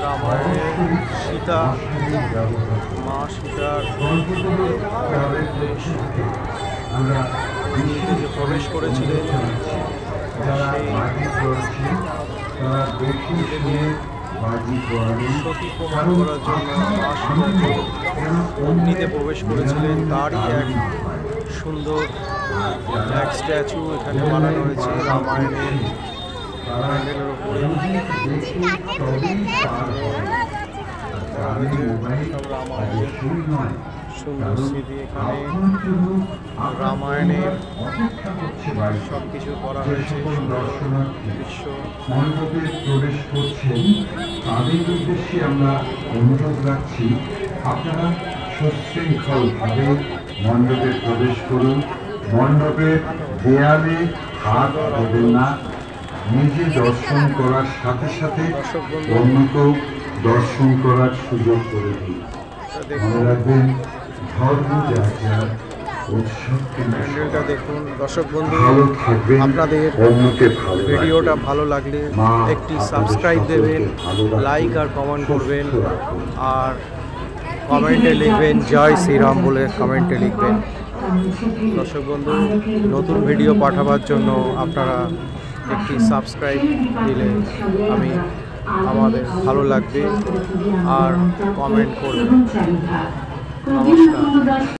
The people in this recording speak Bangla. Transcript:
রামায়ণের সীতা মা সীতার যে প্রবেশ করেছিলেন সতী প্রমাণ করার জন্য মা সীতা অগ্নিতে প্রবেশ করেছিলেন তারই এক সুন্দর এক স্ট্যাচু এখানে বানানো হয়েছে রামায়ণের প্যান্ডেলের উপরে। সুন্দর স্মৃতি এখানে রামায়ণের সব কিছু করা হয়েছে। বিশ্ব মণ্ডপে প্রবেশ করছেন তাদের উদ্দেশ্যে আমরা অনুরোধ রাখছি, আপনারা সুশৃঙ্খলভাবে মণ্ডপে প্রবেশ করুন। মণ্ডপের দেয়ালে হাত দেবেন না। নিজে দর্শন করার সাথে সাথে অন্যকেও দর্শন করার সুযোগ করে দিন। মনে রাখবেন, ধর্ম যার প্যান্ডেলটা দেখুন। দর্শক বন্ধু, আপনাদের ভিডিওটা ভালো লাগলে একটি সাবস্ক্রাইব দেবেন, লাইক আর কমেন্ট করবেন, আর কমেন্টে লিখবেন জয় শ্রীরাম বলে কমেন্টে লিখবেন। দর্শক বন্ধু, নতুন ভিডিও পাঠাবার জন্য আপনারা একটি সাবস্ক্রাইব দিলে আমাদের ভালো লাগবে আর কমেন্ট করবেন। নমস্কার।